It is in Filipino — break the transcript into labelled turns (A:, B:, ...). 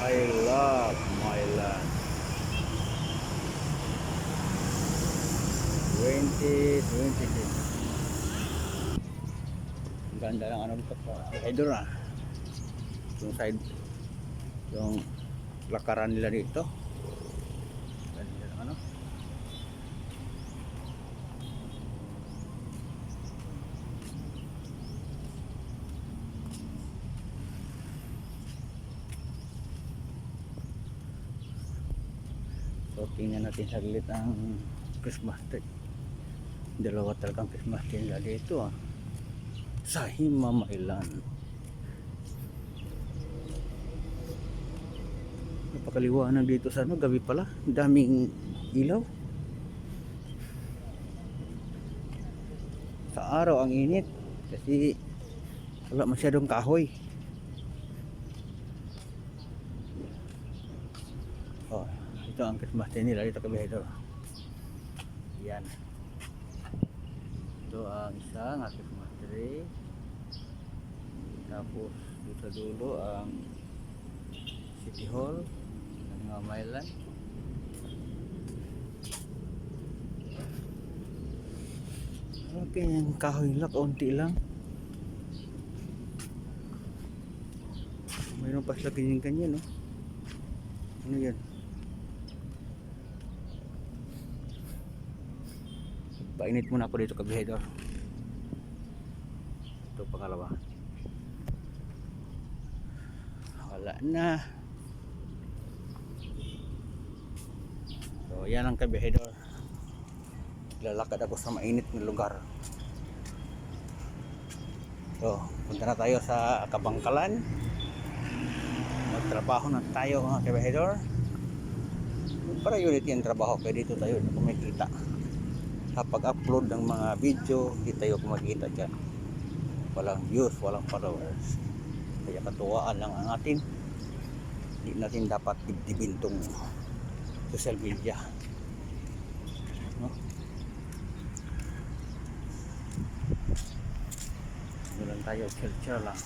A: I love my land. 2026. Ang ganda ng ano dito po. Header na. Yung side, yung lakaran nila dito. Ganda ng ano. So tingnan natin saglit ang Christmas tree. Dalawa talagang Christmas tree nila dito sa Himamailan. Napakaliwanag dito sa ano, gabi pala. Daming ilaw. Sa araw ang init kasi wala masyadong kahoy. Oh, ito ang Christmas tree nila dito kabihay ito. Yan. Ito ang isang Christmas tree. Tapos dito sa dulo ang City Hall ng Himamailan. Okay, yung kahoy lang, kaunti lang. Mayroon pa sila ganyan-ganyan, no? Ano yan? Painit muna ako dito kabihedor. Ito pangalawa. Wala na. So yan ang kabihedor. Lalakad ako sa mainit na lugar. So punta na tayo sa Kabangkalan. Magtrabaho na tayo mga kabihedor. Para unity ang trabaho kaya dito tayo kumikita. Kapag upload ng mga video, di tayo kumikita dyan. Walang views, walang followers. Kaya katuwaan lang ang atin. Hindi natin dapat dibdibin tong social media, no? Doon lang tayo, chill lang.